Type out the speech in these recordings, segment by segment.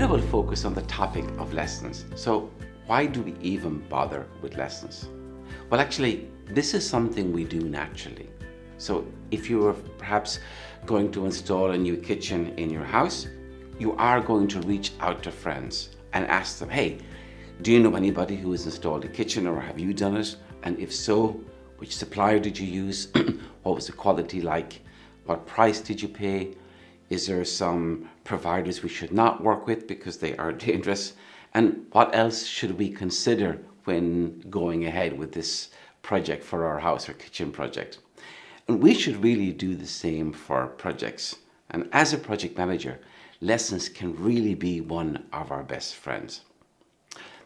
I will focus on the topic of lessons. So why do we even bother with lessons? Well, actually, this is something we do naturally. So if you are perhaps going to install a new kitchen in your house, you are going to reach out to friends and ask them, hey, do you know anybody who has installed a kitchen, or have you done it? And if so, which supplier did you use? What was the quality like? What price did you pay? Is there some providers we should not work with because they are dangerous? And what else should we consider when going ahead with this project for our house or kitchen project? And we should really do the same for projects. And as a project manager, lessons can really be one of our best friends.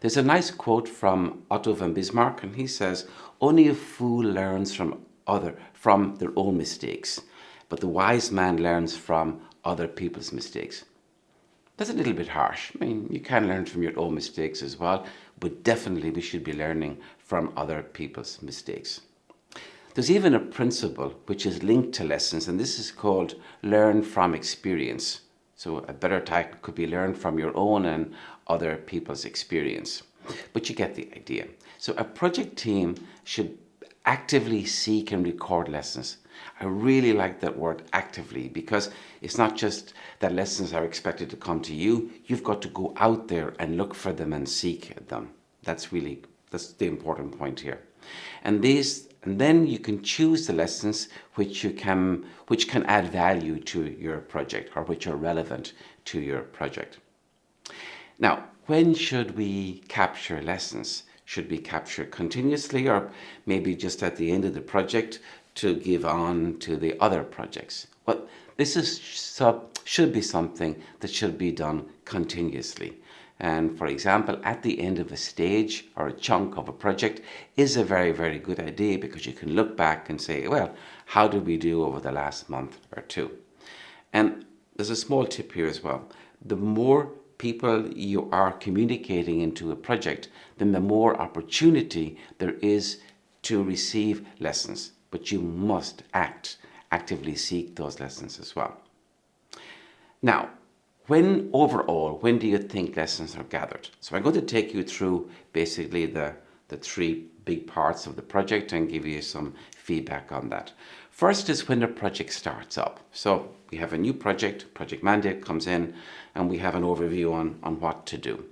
There's a nice quote from Otto von Bismarck, and he says, "Only a fool learns from their own mistakes, but the wise man learns from other people's mistakes." That's a little bit harsh. I mean, you can learn from your own mistakes as well, but definitely we should be learning from other people's mistakes. There's even a principle which is linked to lessons, and this is called learn from experience. So a better title could be learn from your own and other people's experience. But you get the idea. So a project team should actively seek and record lessons. I really like that word actively, because it's not just that lessons are expected to come to you. You've got to go out there and look for them and seek them. That's the important point here. And then you can choose the lessons which can add value to your project, or which are relevant to your project. Now, when should we capture lessons? Should we capture continuously, or maybe just at the end of the project to give on to the other projects? Well, should be something that should be done continuously. And for example, at the end of a stage or a chunk of a project is a very, very good idea, because you can look back and say, well, how did we do over the last month or two? And there's a small tip here as well. The more people you are communicating into a project, then the more opportunity there is to receive lessons. But you must actively seek those lessons as well. Now, when do you think lessons are gathered? So I'm going to take you through basically the three big parts of the project and give you some feedback on that. First is when the project starts up. So we have a new project mandate comes in, and we have an overview on what to do.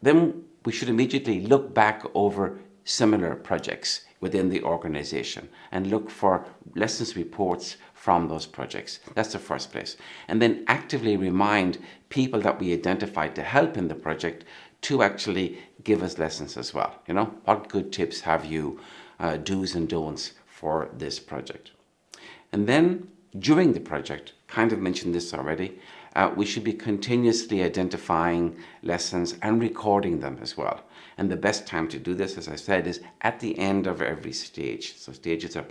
Then we should immediately look back over similar projects within the organization and look for lessons reports from those projects. That's the first place. And then actively remind people that we identified to help in the project to actually give us lessons as well. You know, what good tips have you, do's and don'ts for this project? And then during the project, kind of mentioned this already, we should be continuously identifying lessons and recording them as well. And the best time to do this, as I said, is at the end of every stage. So stages are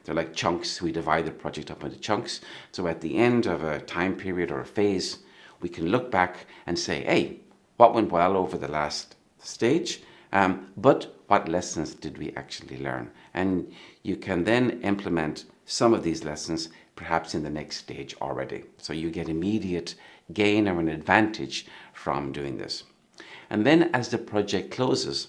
they're like chunks. We divide the project up into chunks. So at the end of a time period or a phase, we can look back and say, hey, what went well over the last stage? But what lessons did we actually learn? And you can then implement some of these lessons perhaps in the next stage already. So you get immediate gain or an advantage from doing this. And then as the project closes,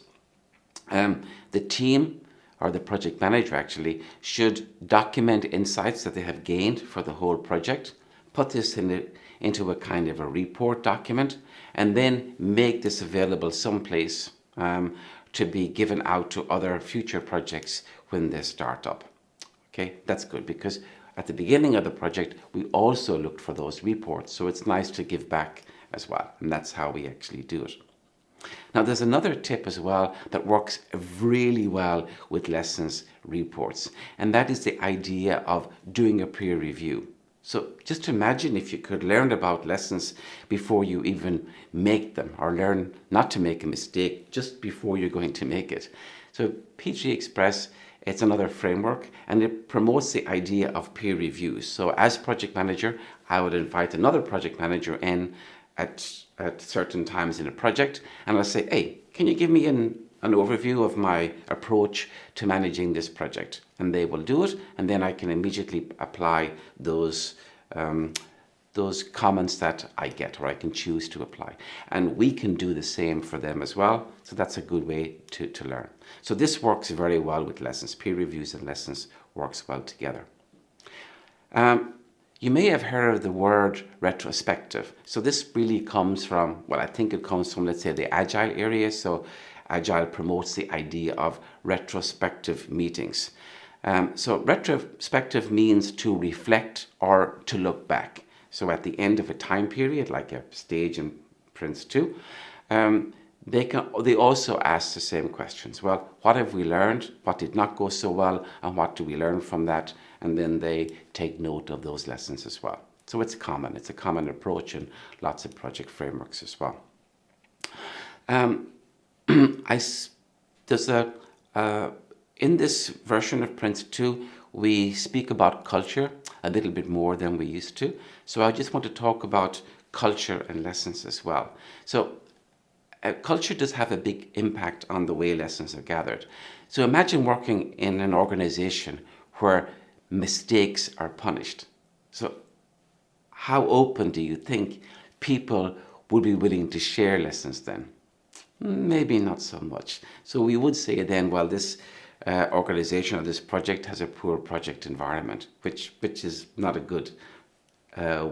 the team or the project manager actually should document insights that they have gained for the whole project, put this into a kind of a report document, and then make this available someplace to be given out to other future projects when they start up. Okay, that's good, because at the beginning of the project, we also looked for those reports. So it's nice to give back as well. And that's how we actually do it. Now, there's another tip as well that works really well with lessons reports. And that is the idea of doing a peer review. So just imagine if you could learn about lessons before you even make them, or learn not to make a mistake just before you're going to make it. So P3 Express, it's another framework, and it promotes the idea of peer reviews. So as project manager, I would invite another project manager in at certain times in a project, and I'll say, hey, can you give me an overview of my approach to managing this project? And they will do it, and then I can immediately apply those those comments that I get, or I can choose to apply. And we can do the same for them as well. So that's a good way to learn. So this works very well with lessons. Peer reviews and lessons works well together. You may have heard of the word retrospective. So this really comes from, well, I think it comes from, let's say, the Agile area. So Agile promotes the idea of retrospective meetings. So retrospective means to reflect or to look back. So at the end of a time period, like a stage in PRINCE2, they also ask the same questions. Well, what have we learned? What did not go so well? And what do we learn from that? And then they take note of those lessons as well. So it's common. It's a common approach in lots of project frameworks as well. In this version of PRINCE2, we speak about culture a little bit more than we used to. So I just want to talk about culture and lessons as well. So culture does have a big impact on the way lessons are gathered. So imagine working in an organization where mistakes are punished. So how open do you think people would be willing to share lessons then? Maybe not so much. So we would say then, well, this organization or this project has a poor project environment, which is not a good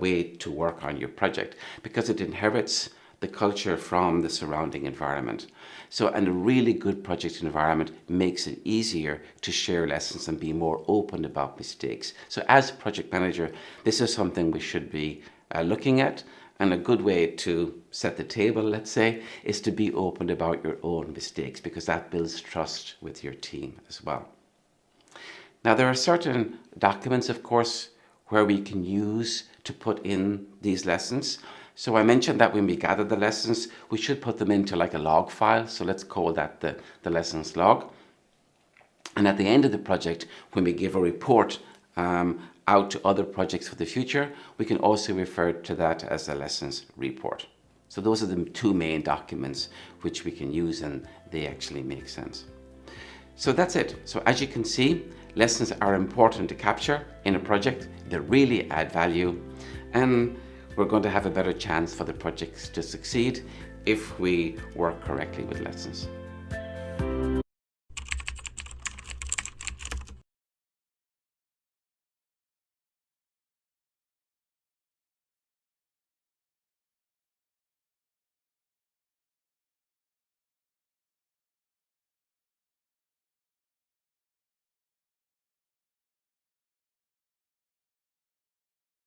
way to work on your project, because it inherits the culture from the surrounding environment. So, and a really good project environment makes it easier to share lessons and be more open about mistakes. So as project manager, this is something we should be looking at. And a good way to set the table, let's say, is to be open about your own mistakes, because that builds trust with your team as well. Now, there are certain documents, of course, where we can use to put in these lessons. So I mentioned that when we gather the lessons, we should put them into like a log file. So let's call that the lessons log. And at the end of the project, when we give a report out to other projects for the future, we can also refer to that as a lessons report. So those are the two main documents which we can use, and they actually make sense. So that's it. So as you can see, lessons are important to capture in a project. They really add value, and we're going to have a better chance for the projects to succeed if we work correctly with lessons.